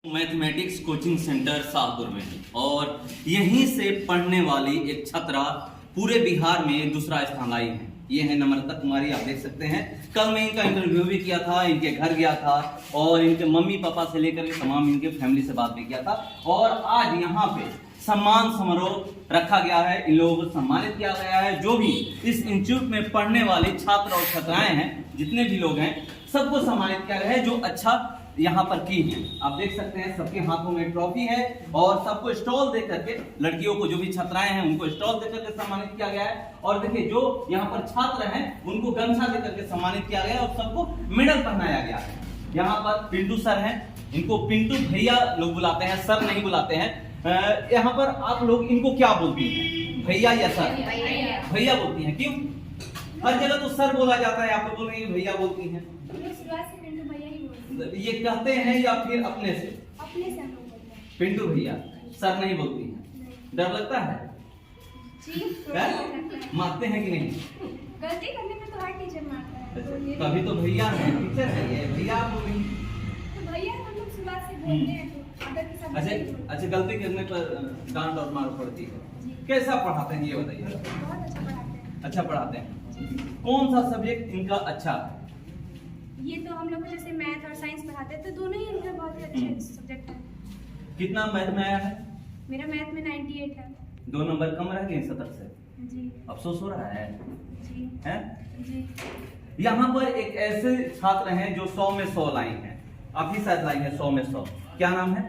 Mathematics coaching centre Shahpur में और यहीं से पढ़ने वाली एक छात्रा पूरे बिहार में दूसरा स्थान लाई है। ये है नम्रता कुमारी, आप देख सकते हैं। कल मैं इनका इंटरव्यू भी किया था, इनके घर गया था और इनके मम्मी पापा से लेकर के तमाम इनके फैमिली से बात भी किया था। और आज यहाँ पे सम्मान समारोह रखा गया है, इन लोगों को सम्मानित किया गया है। जो भी इस इंस्टीट्यूट में पढ़ने वाले छात्र और छात्राएं हैं, जितने भी लोग हैं, सबको सम्मानित किया गया है जो अच्छा यहाँ पर की है। आप देख सकते हैं सबके हाथों में ट्रॉफी है और सबको स्टॉल दे करके, लड़कियों को जो भी छात्राएं हैं उनको स्टॉल दे करके सम्मानित किया गया है। और देखिए जो यहाँ पर छात्र हैं उनको गमछा दे करके सम्मानित किया गया है और सबको मेडल पहनाया गया है। यहाँ पर पिंटू सर हैं, इनको पिंटू भैया लोग बुलाते हैं, सर नहीं बुलाते हैं। यहाँ पर आप लोग इनको क्या बोलती हैं, भैया या सर? भैया बोलती हैं। क्यों? हर जगह तो सर बोला जाता है, आप लोग बोल रही हैं भैया बोलती हैं। ये कहते हैं या फिर अपने से? अपने से हम लोग बोलते हैं पिंटू भैया, सर नहीं बोलती हैं। डर लगता है? जी, मारते हैं कि नहीं? गलती करने पे तो हर टीचर मारता है। कभी तो भैया है, टीचर है, भैया बोली तो भैया हम लोग शुरुआत से बोलते हैं तो अगर किसी अच्छा, गलती करने पर डांट और मार पड़ती है। कैसा पढ़ाते हैं ये बताइए? बहुत अच्छा पढ़ाते हैं। अच्छा पढ़ाते हैं। कौन सा सब्जेक्ट इनका अच्छा है? ये तो हम लोग को जैसे मैथ और साइंस पढ़ाते हैं तो दोनों ही इनके बहुत ही अच्छे सब्जेक्ट हैं। कितना मैथ में आया है? मेरा मैथ में 98 है। 2 नंबर कम रह गए 70 से। जी। अफसोस हो रहा है? जी। हैं? जी। यहाँ पर एक ऐसे छात्र हैं जो 100 में 100 लाई हैं। आप ही शायद लाई है 100 में 100। क्या नाम है?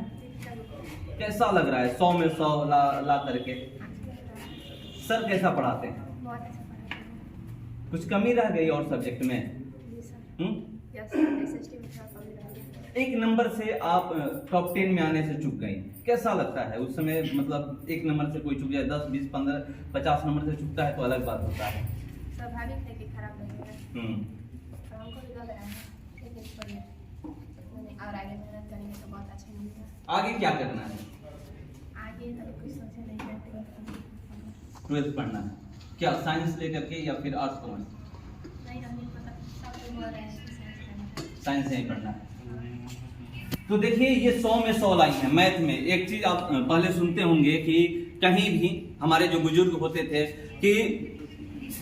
कैसा लग रहा है 100 में 100 ला करके? सर कैसा पढ़ाते हैं? बहुत अच्छा पढ़ाते हैं। कुछ कमी रह गई और सब्जेक्ट में? एक नंबर से आप टॉप 10 में आने से चूक गई, कैसा लगता है उस समय? मतलब एक नंबर से कोई चूक जाए, 10, 20, 15, 50 नंबर से चूकता है तो अलग बात होता है। स्वाभाविक है कि खराब लगेगा। हमको भी लग रहा है लेकिन और आगे मेहनत करेंगे तो बहुत अच्छा मिलेगा। आगे क्या करना है? आगे तो कुछ सोचे नहीं करते। 12th पढ़ना है क्या? साइंस लेकर के या फिर आर्ट्स कॉमर्स? नहीं, हमें पता सब लोग बोल रहे हैं साइंस नहीं पढ़ना है। तो देखिए ये 100 में 100 लाई है मैथ में। एक चीज आप पहले सुनते होंगे कि कहीं भी हमारे जो बुजुर्ग होते थे कि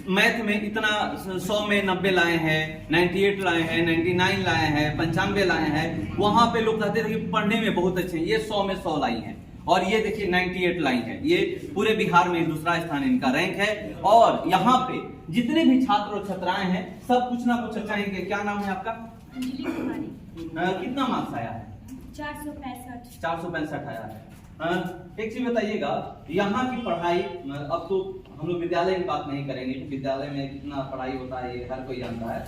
मैथ में इतना 100 में 90 लाए हैं, 98 लाए हैं, 99 लाए हैं, 95 लाए हैं। वहां पे लोग कहते थे कि पढ़ने में बहुत अच्छे हैं। ये 100 में 100 लाई हैं और ये देखिए 98 लाई है। ये पूरे बिहार में दूसरा स्थान इनका रैंक है। और यहाँ पे जितने भी छात्र और छात्राएं हैं सब कुछ ना कुछ अच्छा इनके। क्या नाम है आपका? अंजलि कुमारी। कितना मार्क्स आया है? 465। 465 आया है। एक चीज बताइएगा, यहाँ की पढ़ाई, अब तो हम लोग विद्यालय की बात नहीं करेंगे कि विद्यालय में कितना पढ़ाई होता है ये हर कोई जानता है।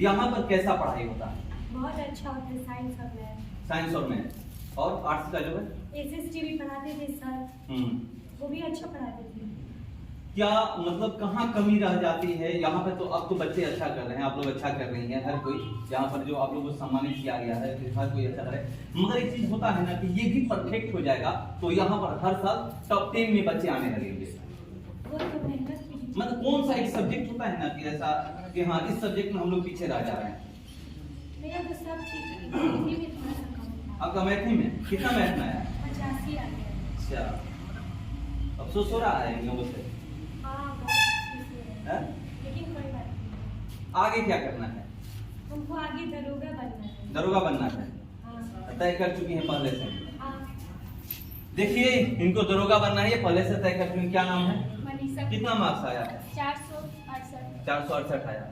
यहाँ पर कैसा पढ़ाई होता है? बहुत अच्छा होता है साइंस और मैथ। साइंस और मैथ। और आर्ट्स का जो है एसएसटी भी पढ़ाते थे सर, वो भी अच्छा पढ़ाते थे। क्या मतलब कहाँ कमी रह जाती है? यहाँ पे तो अब तो बच्चे अच्छा कर रहे हैं, आप लोग अच्छा कर रही हैं, हर कोई यहाँ पर जो आप लोगों को सम्मानित किया गया है हर कोई अच्छा करे। मगर एक चीज होता है ना कि ये भी परफेक्ट हो जाएगा तो यहाँ पर हर साल टॉप 10 में बच्चे आने लगेंगे। वो तो मेहनत की। मतलब कौन सा एक सब्जेक्ट होता है ना कि ऐसा कि हाँ इस सब्जेक्ट में हम लोग पीछे रह जा रहे हैं? मेरा तो सब ठीक है, हिंदी में थोड़ा सा कम था। आपका मैथ में कितना मैथ में आया? 85 आ गया। अच्छा, अफसोस हो रहा है इन लोगों से? हाँ, बहुत है। लेकिन कोई बात नहीं। आगे क्या करना है? हमको आगे दरोगा बनना है। दरोगा बनना है? हाँ। तय कर चुकी हैं पहले से? हाँ। देखिए इनको दरोगा बनना है, ये पहले से तय कर चुकी हैं। क्या नाम है? मनीषा। कितना मार्क्स आया है? 468। 468 आया।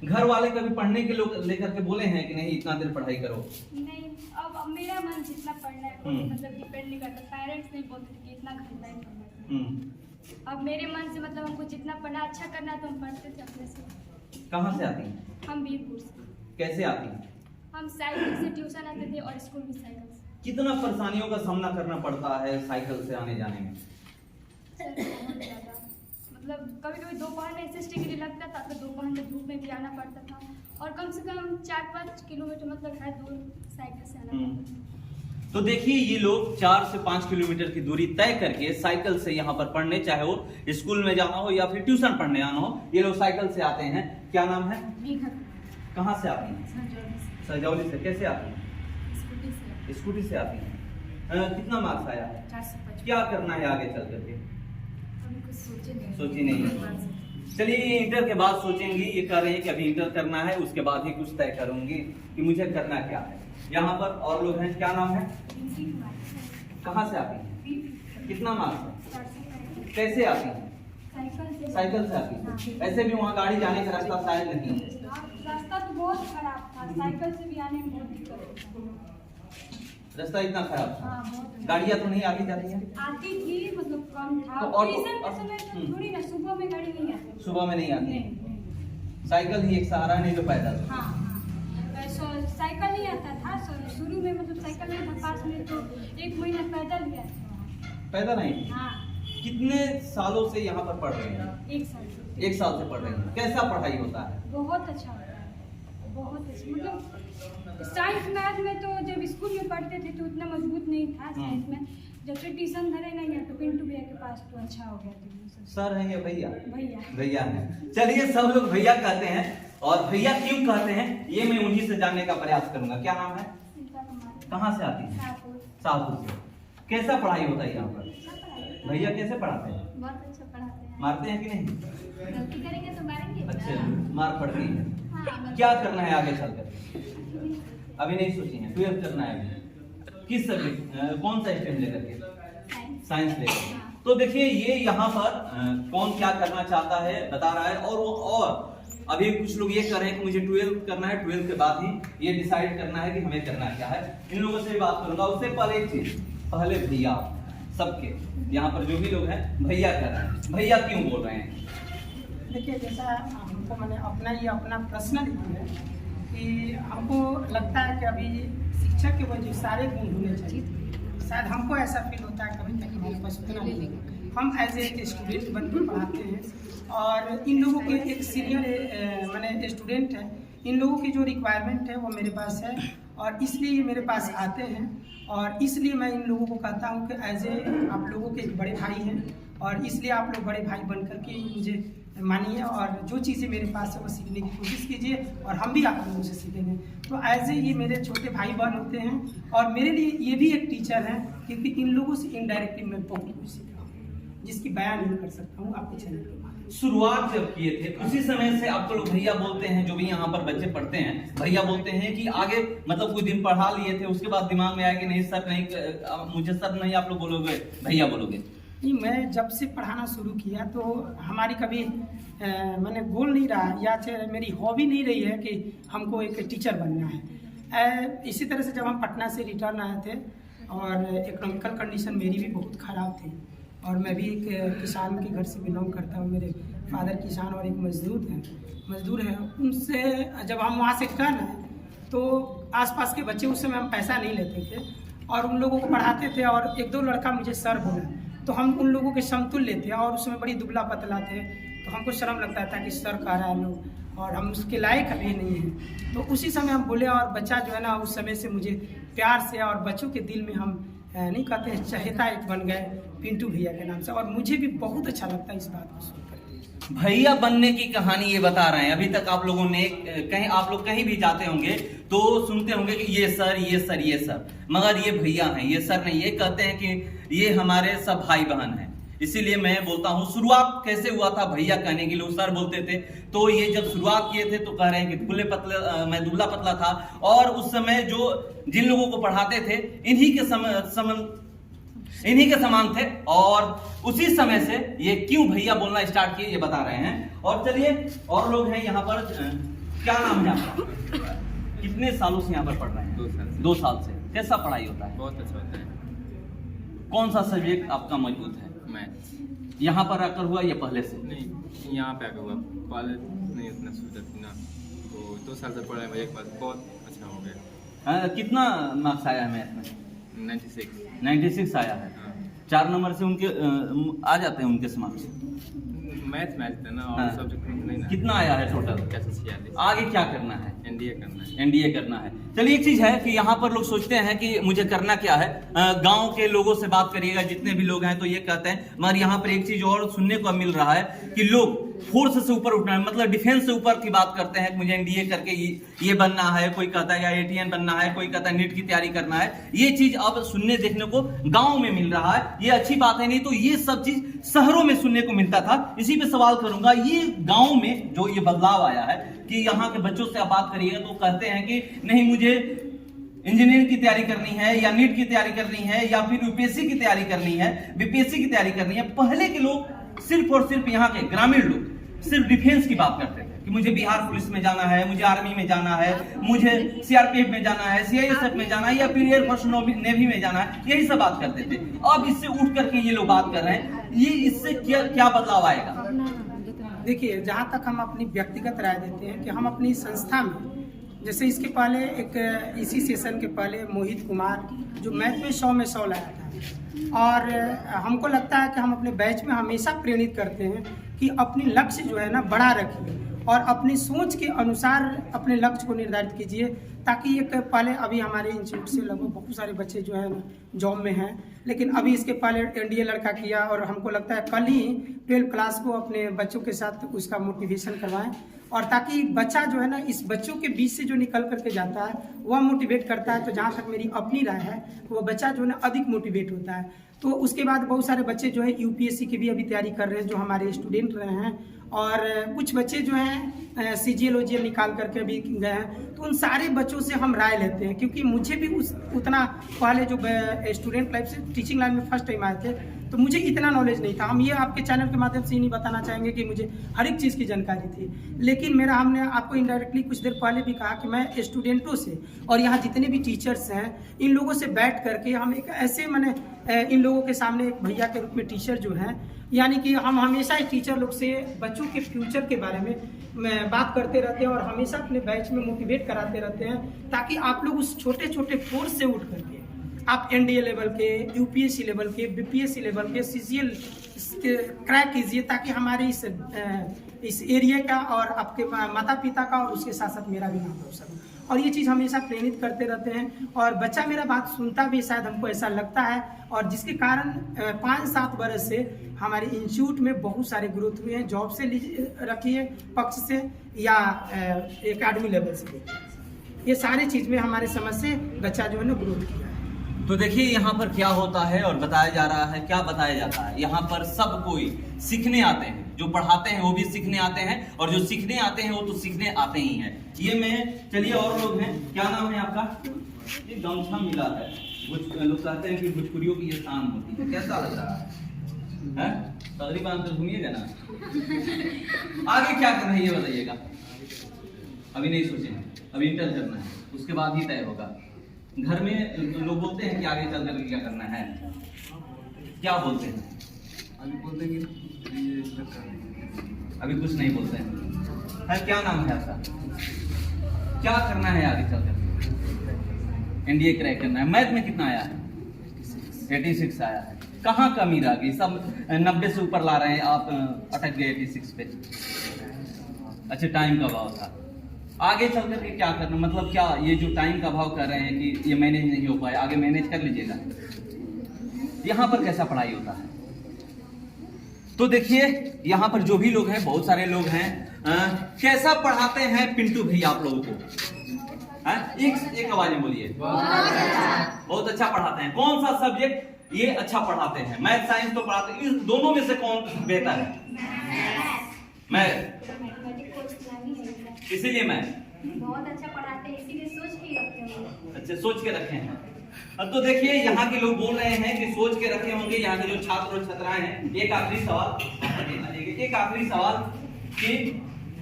घर वाले कभी पढ़ने के लोग लेकर के बोले हैं कि नहीं इतना देर पढ़ाई करो? नहीं, अब मेरा मन जितना पढ़ना है मतलब डिपेंड नहीं करता। पेरेंट्स नहीं बोलते कि इतना घंटा ही पढ़ना है। अब मेरे मन से मतलब हमको जितना पढ़ना अच्छा करना तो हम पढ़ते थे अपने से। कहाँ से आती हैं? हम वीरपुर से। कैसे आती हैं? हम साइकिल से ट्यूशन आते थे और स्कूल भी साइकिल से। कितना परेशानियों का सामना करना पड़ता है साइकिल से आने जाने में? बहुत ज़्यादा। मतलब कभी कभी दोपहर में एसएसटी के लिए लगता था तो दोपहर में धूप में भी आना पड़ता था और कम से कम 4-5 किलोमीटर मतलब है दूर साइकिल से आना पड़ता था। तो देखिए ये लोग 4 से 5 किलोमीटर की दूरी तय करके साइकिल से यहाँ पर पढ़ने, चाहे वो स्कूल में जाना हो या फिर ट्यूशन पढ़ने आना हो, ये लोग साइकिल से आते हैं। क्या नाम है? कहाँ से आती हैं? सजौली से। कैसे आती हैं? स्कूटी से। स्कूटी से आती हैं। कितना मार्क्स आया है? 455। क्या करना है आगे चल करके? अभी कुछ सोची नहीं है। चलिए ये इंटर के बाद सोचेंगी, ये कह रही है कि अभी इंटर करना है, उसके बाद ही कुछ तय करूंगी कि मुझे करना क्या है। यहाँ पर और लोग हैं, क्या नाम है? कहाँ से आती हैं? कितना मार्क्स है? कैसे आती हैं? साइकिल से आती हैं। ऐसे भी वहाँ गाड़ी जाने का रास्ता शायद नहीं है। रास्ता तो बहुत खराब था, साइकिल से भी आने में बहुत दिक्कत होता। रास्ता इतना खराब था, हाँ, बहुत। गाड़ियाँ तो नहीं आती जाती हैं? आती थी, मतलब कम था। तो और- ट्यूशन के समय तो थोड़ी ना, सुबह में गाड़ी नहीं आती। सुबह में नहीं आती? नहीं। साइकिल ही एक सहारा, नहीं तो पैदल। हाँ हाँ। साइकिल नहीं आता था शुरू में, मतलब साइकिल नहीं था पास में, तो 1 महीना पैदल गया था। पैदल नहीं? हाँ, कितने सालों से यहाँ पर पढ़ रहे हैं? 1 साल से। 1 साल से पढ़ रहे हैं। कैसा पढ़ाई होता है? बहुत अच्छा होता है, बहुत अच्छा। मतलब साइंस मैथ में तो जब स्कूल में पढ़ते थे तो उतना मजबूत नहीं था साइंस में। जब से ट्यूशन धरे नहीं है तो पिंटू भैया के पास तो अच्छा हो गया था। सर हैं या भैया? भैया। भैया हैं। चलिए सब लोग भैया कहते हैं, और भैया क्यों कहते हैं ये मैं उन्हीं से जानने का प्रयास करूंगा। क्या नाम है? कहाँ से आती है? शाहपुर से। कैसा पढ़ाई होता है यहाँ पर? भैया कैसे पढ़ाते हैं? बहुत अच्छा पढ़ाते हैं। मारते हैं कि नहीं? गलती करेंगे तो मारेंगे। अच्छा, मार पड़ती है। हाँ, क्या करना है आगे चलकर? अभी नहीं सोची है। 12th करना है अभी। किस सब्जेक्ट, कौन सा स्ट्रीम लेकर के? साइंस लेकर। तो देखिए ये यहाँ पर कौन क्या करना चाहता है बता रहा है, और अभी कुछ लोग ये कह रहे हैं कि मुझे 12th करना है, 12th के बाद ही ये डिसाइड करना है कि हमें करना क्या है। इन लोगों से भी बात करूंगा। उससे पहले एक चीज, पहले भैया सबके यहाँ पर जो भी लोग हैं भैया कर रहे हैं, भैया क्यों बोल रहे हैं? देखिए, जैसा हमको मैंने अपना ये अपना पर्सनल है कि हमको लगता है कि अभी शिक्षक के वो जो सारे गुण होने चाहिए, शायद हमको ऐसा फील होता है कभी तक हमारे पास उतना नहीं है। हम एज ए स्टूडेंट बन के पढ़ाते हैं, और इन लोगों के एक सीनियर मैंने स्टूडेंट है, इन लोगों की जो रिक्वायरमेंट है वो मेरे पास है, और इसलिए ये मेरे पास आते हैं। और इसलिए मैं इन लोगों को कहता हूँ कि एज ए आप लोगों के एक बड़े भाई हैं, और इसलिए आप लोग बड़े भाई बन करके मुझे मानिए, और जो चीज़ें मेरे पास है वो सीखने की कोशिश कीजिए, और हम भी आप लोगों से सीखेंगे। तो एज ए ये मेरे छोटे भाई बहन होते हैं, और मेरे लिए ये भी एक टीचर हैं, क्योंकि इन लोगों से इनडायरेक्टली मैं बहुत कुछ सीखा हूँ, जिसकी बयान नहीं कर सकता हूँ आपके चैनल पर। शुरुआत जब किए थे उसी समय से आपको लोग भैया बोलते हैं, जो भी यहाँ पर बच्चे पढ़ते हैं भैया बोलते हैं कि आगे मतलब कुछ दिन पढ़ा लिए थे, उसके बाद दिमाग में आया कि नहीं सर नहीं, मुझे सर नहीं आप लोग बोलोगे, भैया बोलोगे? नहीं, मैं जब से पढ़ाना शुरू किया तो हमारी कभी मैंने गोल नहीं रहा, या मेरी हॉबी नहीं रही है कि हमको एक टीचर बनना है। इसी तरह से जब हम पटना से रिटर्न आए थे, और इकोनॉमिकल कंडीशन मेरी भी बहुत ख़राब थी, और मैं भी एक किसान के घर से बिलोंग करता हूँ। मेरे फादर किसान और एक मजदूर हैं। उनसे जब हम वहाँ से रिटर्न आए तो आसपास के बच्चे, उस समय हम पैसा नहीं लेते थे, और उन लोगों को पढ़ाते थे, और 1-2 लड़का मुझे सर बोला, तो हम उन लोगों के समतुल्य थे, और उस समय बड़ी दुबला पतला थे, तो हमको शर्म लगता था कि सर कह रहा है लोग, और हम उसके लायक अभी नहीं हैं। तो उसी समय हम बोले, और बच्चा जो है ना उस समय से मुझे प्यार से, और बच्चों के दिल में हम नहीं कहते हैं चहेता एक बन गए पिंटू भैया के नाम से, और मुझे भी बहुत अच्छा लगता है इस बात को सुनकर। भैया बनने की कहानी ये बता रहे हैं। अभी तक आप लोगों ने कहीं, आप लोग कहीं भी जाते होंगे तो सुनते होंगे कि ये सर ये सर ये सर, मगर ये भैया हैं, ये सर नहीं। ये कहते हैं कि ये हमारे सब भाई बहन हैं। इसीलिए मैं बोलता हूँ शुरुआत कैसे हुआ था भैया कहने के, लोग सर बोलते थे, तो ये जब शुरुआत किए थे तो कह रहे हैं कि दुबले पतले, मैं दुबला पतला था, और उस समय जो जिन लोगों को पढ़ाते थे इन्हीं के समान थे, और उसी समय से ये क्यों भैया बोलना स्टार्ट किए ये बता रहे हैं। और चलिए और लोग हैं यहाँ पर। क्या नाम है आपका? कितने सालों से यहाँ पर पढ़ रहे हैं? 2 साल से। कैसा पढ़ाई होता है? बहुत अच्छा होता है। कौन सा सब्जेक्ट आपका मजबूत है? मैथ। यहाँ पर आकर हुआ या पहले से? नहीं, यहाँ पे आकर हुआ, पहले नहीं उतना सुविधा थी ना, तो 2 साल से पढ़ाई में एक बार बहुत अच्छा हो गया। कितना मार्क्स आया है मैथ में? 96 आया है। 4 नंबर से उनके आ जाते हैं उनके मार्क्स। मैथ है ना, और हाँ। सब्जेक्ट नहीं ना। कितना आया है टोटल? 46। आगे क्या करना है? एनडीए करना है। एनडीए करना है। चलिए एक चीज है कि यहाँ पर लोग सोचते हैं कि मुझे करना क्या है। गांव के लोगों से बात करिएगा, जितने भी लोग हैं तो ये कहते हैं, मगर यहाँ पर एक चीज और सुनने को मिल रहा है कि लोग फोर्स से ऊपर उठना है, मतलब डिफेंस से ऊपर की बात करते हैं, मुझे एनडीए करके ये बनना है, कोई कहता है या एटीएन बनना है, कोई कहता है नीट की तैयारी करना है। ये चीज अब सुनने देखने को गांव में मिल रहा है, ये अच्छी बात है। नहीं तो ये सब चीज शहरों में सुनने को मिलता था। इसी पे सवाल करूंगा, ये गांव में जो ये बदलाव आया है कि यहाँ के बच्चों से आप बात करिएगा तो कहते हैं कि नहीं मुझे इंजीनियरिंग की तैयारी करनी है या नीट की तैयारी करनी है या फिर यूपीएससी की तैयारी करनी है, बीपीएससी की तैयारी करनी है। पहले के लोग सिर्फ और सिर्फ यहाँ के ग्रामीण लोग सिर्फ डिफेंस की बात करते थे कि मुझे बिहार पुलिस में जाना है, मुझे आर्मी में जाना है, मुझे सीआरपीएफ में जाना है, सीआईएसएफ में जाना है या फिर एयरफोर्स नेवी में जाना है, यही सब बात करते थे। अब इससे उठ करके ये लोग बात कर रहे हैं, ये इससे क्या बदलाव आएगा? देखिए, जहाँ तक हम अपनी व्यक्तिगत राय देते हैं कि हम अपनी संस्था में, जैसे इसके पहले एक इसी सेशन के पहले मोहित कुमार जो मैथ में 100 में 100 लाया था, और हमको लगता है कि हम अपने बैच में हमेशा प्रेरित करते हैं कि अपनी लक्ष्य जो है ना बड़ा रखिए और अपनी सोच के अनुसार अपने लक्ष्य को निर्धारित कीजिए, ताकि एक पहले अभी हमारे इंस्टीट्यूट से लगभग बहुत सारे बच्चे जो है ना जॉब में हैं, लेकिन अभी इसके पहले एनडीए लड़का किया और हमको लगता है कल ही 12th क्लास को अपने बच्चों के साथ उसका मोटिवेशन करवाएं, और ताकि बच्चा जो है ना इस बच्चों के बीच से जो निकल करके जाता है वह मोटिवेट करता है। तो जहाँ तक मेरी अपनी राय है वो बच्चा जो है ना अधिक मोटिवेट होता है। तो उसके बाद बहुत सारे बच्चे जो है यूपीएससी की भी अभी तैयारी कर रहे हैं जो हमारे स्टूडेंट रहे हैं, और कुछ बच्चे जो हैं सीजीएल ओजीएल निकाल करके अभी गए हैं। तो उन सारे बच्चों से हम राय लेते हैं, क्योंकि मुझे भी उतना पहले जो स्टूडेंट लाइफ से टीचिंग लाइन में फर्स्ट टाइम आए थे तो मुझे इतना नॉलेज नहीं था। हम ये आपके चैनल के माध्यम से ही नहीं बताना चाहेंगे कि मुझे हर एक चीज़ की जानकारी थी, लेकिन हमने आपको इनडायरेक्टली कुछ देर पहले भी कहा कि मैं स्टूडेंटों से और यहाँ जितने भी टीचर्स हैं इन लोगों से बैठ करके हम एक ऐसे इन लोगों के सामने एक भैया के रूप में टीचर जो हैं, यानी कि हम हमेशा इस टीचर लोग से बच्चों के फ्यूचर के बारे में बात करते रहते हैं और हमेशा अपने बैच में मोटिवेट कराते रहते हैं, ताकि आप लोग उस छोटे छोटे फोर्स से उठ करके आप एनडीए लेवल के, यूपीएससी लेवल के, बीपीएससी लेवल के, सीजीएल क्रैक कीजिए, ताकि हमारे इस एरिया का और आपके माता पिता का और उसके साथ साथ मेरा भी नाम रोशन हो। और ये चीज़ हमेशा प्रेरित करते रहते हैं, और बच्चा मेरा बात सुनता भी, शायद हमको ऐसा लगता है, और जिसके कारण 5-7 बरस से हमारे इंस्टीट्यूट में बहुत सारे ग्रोथ हुए हैं, जॉब से रखिए पक्ष से या एकेडमी लेवल से, ये सारी चीज़ में हमारे समझ से बच्चा जो है ना ग्रोथ किया है। तो देखिए यहाँ पर क्या होता है और बताया जा रहा है, क्या बताया जाता है। यहाँ पर सब कोई सीखने आते हैं, जो पढ़ाते हैं वो भी सीखने आते हैं, और जो सीखने आते हैं वो तो सीखने आते ही हैं। ये मैं चलिए और लोग हैं, क्या नाम है आपका? ये गमछा मिला है, लोग कहते हैं कि भोजपुरियों की ये शान होती है, कैसा लग रहा है? तकरीबन तो घूमिएगा ना। आगे क्या करना है ये बताइएगा। अभी नहीं सोचे, अभी इंटर करना है, उसके बाद ही तय होगा। घर में लोग बोलते हैं कि आगे चल कर क्या करना है, क्या बोलते हैं? अभी बोलते हैं अभी कुछ नहीं बोलते हैं। क्या नाम है आपका? क्या करना है आगे चल कर? एनडीए क्रैक करना है। मैथ में कितना आया है? 86 आया है। कहाँ कमी रह गई? सब 90 से ऊपर ला रहे हैं, आप अटक गए 86 पे। अच्छा, टाइम का अभाव था। आगे चल करके क्या करना, मतलब क्या ये जो टाइम का अभाव कर रहे हैं कि ये मैनेज नहीं हो पाए, आगे मैनेज कर लीजिएगा। यहाँ पर कैसा पढ़ाई होता है? तो देखिए यहाँ पर जो भी लोग हैं, बहुत सारे लोग हैं, कैसा पढ़ाते हैं पिंटू भैया आप लोगों को? एक आवाज में बोलिए। बहुत अच्छा पढ़ाते हैं। कौन सा सब्जेक्ट ये अच्छा पढ़ाते हैं? मैथ साइंस तो पढ़ाते हैं, इस दोनों में से कौन बेहतर है? मैथ। इसीलिए मैं बहुत अच्छा पढ़ाते हैं, इसीलिए सोच के रखे हैं। अच्छा, सोच के रखे हैं। अब तो देखिए यहाँ के लोग बोल रहे हैं कि सोच के रखे होंगे। यहाँ के जो छात्र और छात्राएं हैं, एक आखिरी सवाल कि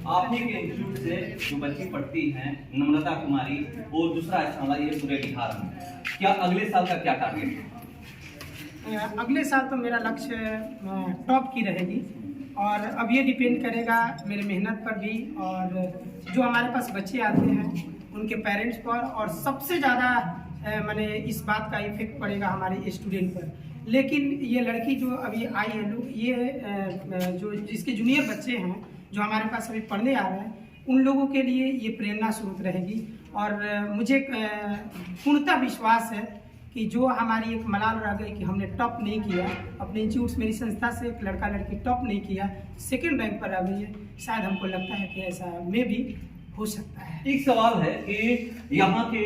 आप ही के इंस्टीट्यूट से जो बच्ची पढ़ती हैं नम्रता कुमारी, वो दूसरा स्थान लाई है पूरे बिहार में, क्या अगले साल का क्या टारगेट है? अगले साल तो मेरा लक्ष्य टॉप की रहेगी, और अब ये डिपेंड करेगा मेरे मेहनत पर भी, और जो हमारे पास बच्चे आते हैं उनके पेरेंट्स पर, और सबसे ज़्यादा मैंने इस बात का इफेक्ट पड़ेगा हमारे स्टूडेंट पर। लेकिन ये लड़की जो अभी आई है लोग, ये जो जिसके जूनियर बच्चे हैं जो हमारे पास अभी पढ़ने आ रहे हैं, उन लोगों के लिए ये प्रेरणा स्रोत रहेगी। और मुझे पूर्णतः विश्वास है कि जो हमारी एक मलाल रह गई कि हमने टॉप नहीं किया अपने इंस्टीट्यूट मेरी संस्था से, एक लड़का लड़की टॉप नहीं किया, सेकंड रैंक पर आ गई है। शायद हमको लगता है कि ऐसा में भी हो सकता है। एक सवाल है कि यहाँ के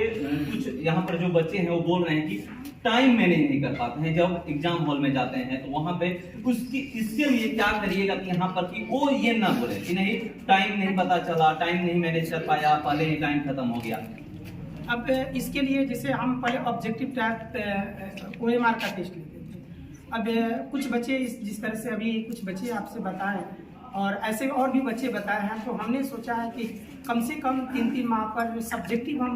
कुछ यहाँ पर जो बच्चे हैं वो बोल रहे हैं कि टाइम मैनेज नहीं कर पाते हैं जब एग्जाम हॉल में जाते हैं, तो वहाँ पे उसकी इसके लिए क्या करिएगा कि यहाँ पर कि वो ये ना बोले कि नहीं टाइम नहीं पता चला, टाइम नहीं मैनेज कर पाया, पहले ही टाइम खत्म हो गया। अब इसके लिए जैसे हम पहले ऑब्जेक्टिव टाइप OMR का टेस्ट लेते थे। अब कुछ बच्चे जिस तरह से अभी कुछ बच्चे आपसे बताएं और ऐसे और भी बच्चे बताए हैं, तो हमने सोचा है कि कम से कम 3-3 माह पर सब्जेक्टिव हम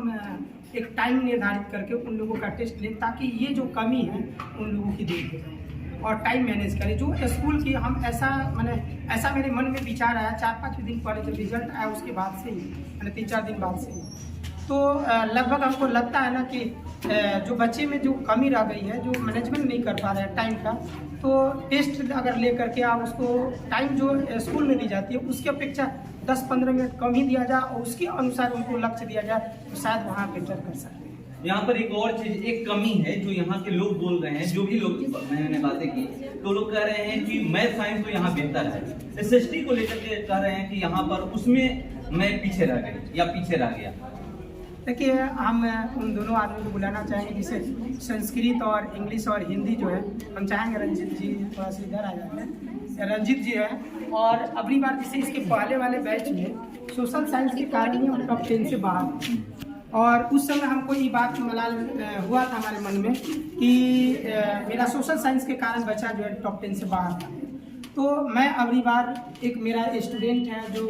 एक टाइम निर्धारित करके उन लोगों का टेस्ट लें, ताकि ये जो कमी है उन लोगों की दूर हो जाए और टाइम मैनेज करें। जो स्कूल की हम ऐसा मेरे मन में विचार आया 4-5 दिन पहले जब रिजल्ट आया उसके बाद से ही, मैंने 3-4 दिन बाद से ही, तो लगभग हमको लगता है ना कि जो बच्चे में जो कमी रह गई है, जो मैनेजमेंट नहीं कर पा रहे हैं टाइम का, तो टेस्ट अगर ले करके आप उसको टाइम जो स्कूल में दी जाती है उसकी अपेक्षा 10-15 मिनट कम ही दिया जाए और उसके अनुसार उनको लक्ष्य दिया जाए, तो शायद वहाँ बेटर कर सकते हैं। यहाँ पर एक और चीज, एक कमी है जो यहाँ के लोग बोल रहे हैं, जो भी लोग मैंने बातें की, तो लोग कह रहे हैं कि मैथ साइंस तो यहाँ बेहतर है। SST को लेकर के कह रहे हैं कि यहाँ पर उसमें मैं पीछे रह गई या पीछे रह गया। देखिए, हम उन दोनों आदमी को बुलाना चाहेंगे, जिसे संस्कृत और इंग्लिश और हिंदी जो है, हम चाहेंगे रंजीत जी थोड़ा सा इधर आ जाते हैं। रंजीत जी है, और अगली बार जैसे इसके पहले वाले बैच में सोशल साइंस के कारण ही हम टॉप 10 से बाहर थे, और उस समय हमको ये बात मलाल हुआ था हमारे मन में कि मेरा सोशल साइंस के कारण बच्चा जो है टॉप 10 से बाहर था। तो मैं अगली बार, एक मेरा स्टूडेंट है जो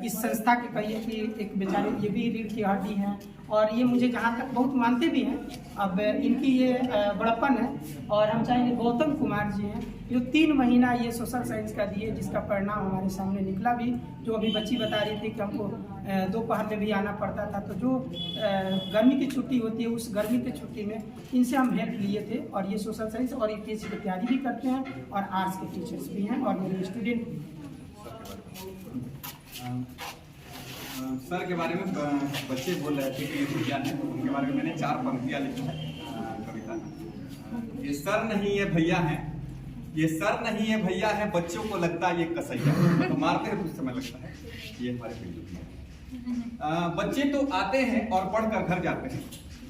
इस संस्था के कहिए कि एक बेचारे ये भी रीढ़ की हड्डी हैं, और ये मुझे जहाँ तक बहुत मानते भी हैं, अब इनकी ये बड़प्पन है। और हम चाहेंगे गौतम कुमार जी हैं जो 3 महीना ये सोशल साइंस का दिए, जिसका परिणाम हमारे सामने निकला भी। जो अभी बच्ची बता रही थी कि हमको दोपहर में भी आना पड़ता था, तो जो गर्मी की छुट्टी होती है उस गर्मी की छुट्टी में इनसे हम हेल्प लिए थे, और ये सोशल साइंस और UPSC की तैयारी भी करते हैं, और आर्ट्स के टीचर्स भी हैं, और मेरे स्टूडेंट भी। सर के बारे में बच्चे बोल रहे थे कि ये भैया हैं, उनके बारे में मैंने 4 पंक्तियाँ लिखी है कविता। ये सर नहीं है भैया हैं, ये सर नहीं है भैया है, बच्चों को लगता है ये कसैया है। तो मारते हैं कुछ समय लगता है, ये हमारे पिंटू। बच्चे तो आते हैं और पढ़कर घर जाते हैं,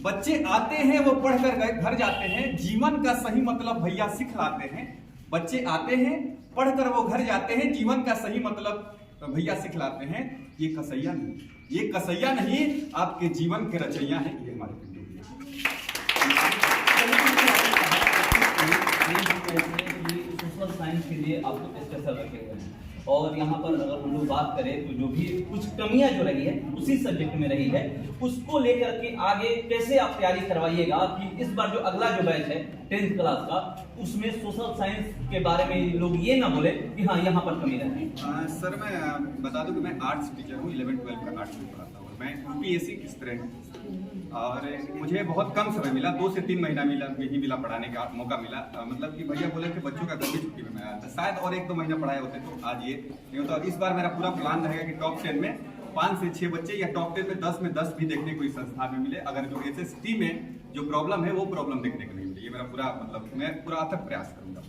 बच्चे आते हैं वो पढ़कर घर जाते हैं, जीवन का सही मतलब भैया सिखलाते हैं। बच्चे आते हैं पढ़कर वो घर जाते हैं, जीवन का सही मतलब भैया सिखलाते हैं। ये कसैया नहीं, ये कसैया नहीं, आपके जीवन के रचैया हैं। ये हमारे पिंटू सोशल साइंस के लिए आपको स्पेशल रखे हुए हैं। और यहाँ पर अगर हम लोग बात करें तो जो भी कुछ कमियां जो रही है उसी सब्जेक्ट में रही है, उसको लेकर के आगे कैसे आप तैयारी करवाइएगा कि इस बार जो अगला जो बैच है 10th क्लास का, उसमें सोशल साइंस के बारे में लोग ये ना बोले कि हाँ यहाँ पर कमी रही। सर मैं बता दूं कि मैं आर्ट्स टीचर हूँ, 11-12 का आर्ट्स में पढ़ाता हूँ। मैं UPSC की स्टूडेंट, और मुझे बहुत कम समय मिला, 2 से 3 महीना मिला पढ़ाने का मौका मिला। मतलब कि भैया बोले कि बच्चों का गर्मी छुट्टी में मैं आया था, शायद और 1-2 महीना पढ़ाए होते तो आज ये नहीं होता। इस बार मेरा पूरा प्लान रहेगा कि टॉप 10 में 5 से 6 बच्चे, या टॉप 10 में 10 में 10 भी देखने को इस संस्थान में मिले। अगर जो SST में जो प्रॉब्लम है वो प्रॉब्लम देखने को नहीं मिले, ये मेरा पूरा मतलब मैं पूरा अथक प्रयास करूंगा।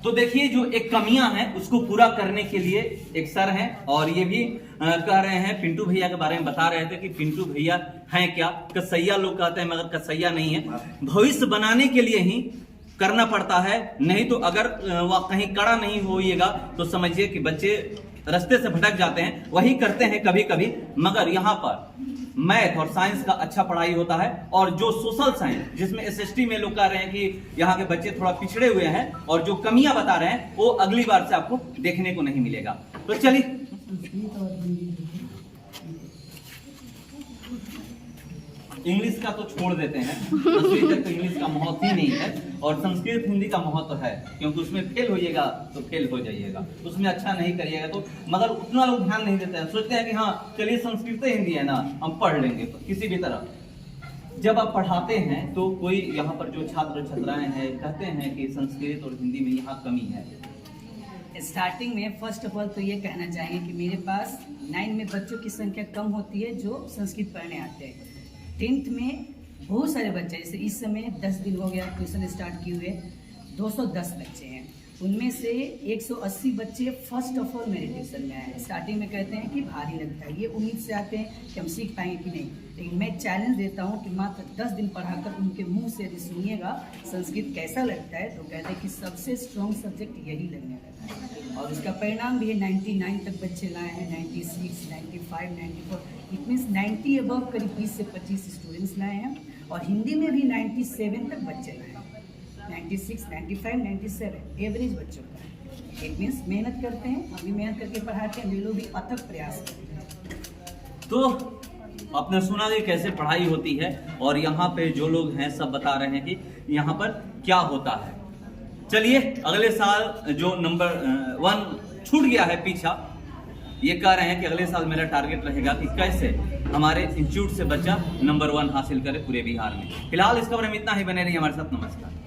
तो देखिए, जो एक कमियां हैं उसको पूरा करने के लिए एक सर हैं, और ये भी कह रहे हैं, पिंटू भैया के बारे में बता रहे थे कि पिंटू भैया हैं क्या, कसैया लोग कहते हैं मगर कसैया नहीं है। भविष्य बनाने के लिए ही करना पड़ता है, नहीं तो अगर वह कहीं कड़ा नहीं होइएगा तो समझिए कि बच्चे रास्ते से भटक जाते हैं। वही करते हैं कभी कभी, मगर यहाँ पर मैथ और साइंस का अच्छा पढ़ाई होता है। और जो सोशल साइंस जिसमें SST में लोग कह रहे हैं कि यहाँ के बच्चे थोड़ा पिछड़े हुए हैं, और जो कमियां बता रहे हैं वो अगली बार से आपको देखने को नहीं मिलेगा। तो चलिए, इंग्लिश का तो छोड़ देते हैं, 10वीं तक तो इंग्लिश का महत्व ही नहीं है, और संस्कृत हिंदी का महत्व है, क्योंकि उसमें फेल होइएगा तो फेल हो जाइएगा, उसमें अच्छा नहीं करिएगा तो। मगर उतना लोग ध्यान नहीं देते हैं, सोचते हैं कि हाँ चलिए संस्कृत हिंदी है ना, हम पढ़ लेंगे किसी भी तरह। जब आप पढ़ाते हैं तो कोई यहाँ पर जो छात्र छात्राएं हैं कहते हैं कि संस्कृत और हिंदी में यहाँ कमी है। स्टार्टिंग में फर्स्ट ऑफ ऑल तो ये कहना चाहेंगे कि मेरे पास 9 में बच्चों की संख्या कम होती है जो संस्कृत पढ़ने आते हैं। 10th में बहुत सारे बच्चे, जैसे इस समय 10 दिन हो गया ट्यूशन स्टार्ट किए हुए, 210 बच्चे हैं। उनमें से 180 बच्चे फर्स्ट ऑफ ऑल मेरे ट्यूशन में आए। स्टार्टिंग में कहते हैं कि भारी लगता है, ये उम्मीद से आते हैं कि हम सीख पाएंगे कि नहीं, लेकिन मैं चैलेंज देता हूँ कि मात्र 10 दिन पढ़ाकर उनके मुंह से यदि सुनिएगा संस्कृत कैसा लगता है, तो कहते हैं कि सबसे स्ट्रॉन्ग सब्जेक्ट यही लगने लगा है। और उसका परिणाम भी है 99 तक बच्चे लाए हैं, 96, 95, 94, इट मीन्स 90 अबव करीब 20 से 25 स्टूडेंट्स लाए हैं। और हिंदी में भी 97 तक बच्चे लाए हैं, 96, 95, 97 एवरेज बच्चों का है। इट मीन्स मेहनत करते हैं, हम भी मेहनत करके पढ़ाते हैं, वे लोग भी अथक प्रयास करते हैं। तो आपने सुना कि कैसे पढ़ाई होती है, और यहाँ पे जो लोग हैं सब बता रहे हैं कि यहाँ पर क्या होता है। चलिए अगले साल जो नंबर 1 छूट गया है पीछा, ये कह रहे हैं कि अगले साल मेरा टारगेट रहेगा कि कैसे हमारे इंस्टीट्यूट से बच्चा नंबर 1 हासिल करे पूरे बिहार में। फिलहाल इस खबर में इतना ही, बने रहिए हमारे साथ। नमस्कार।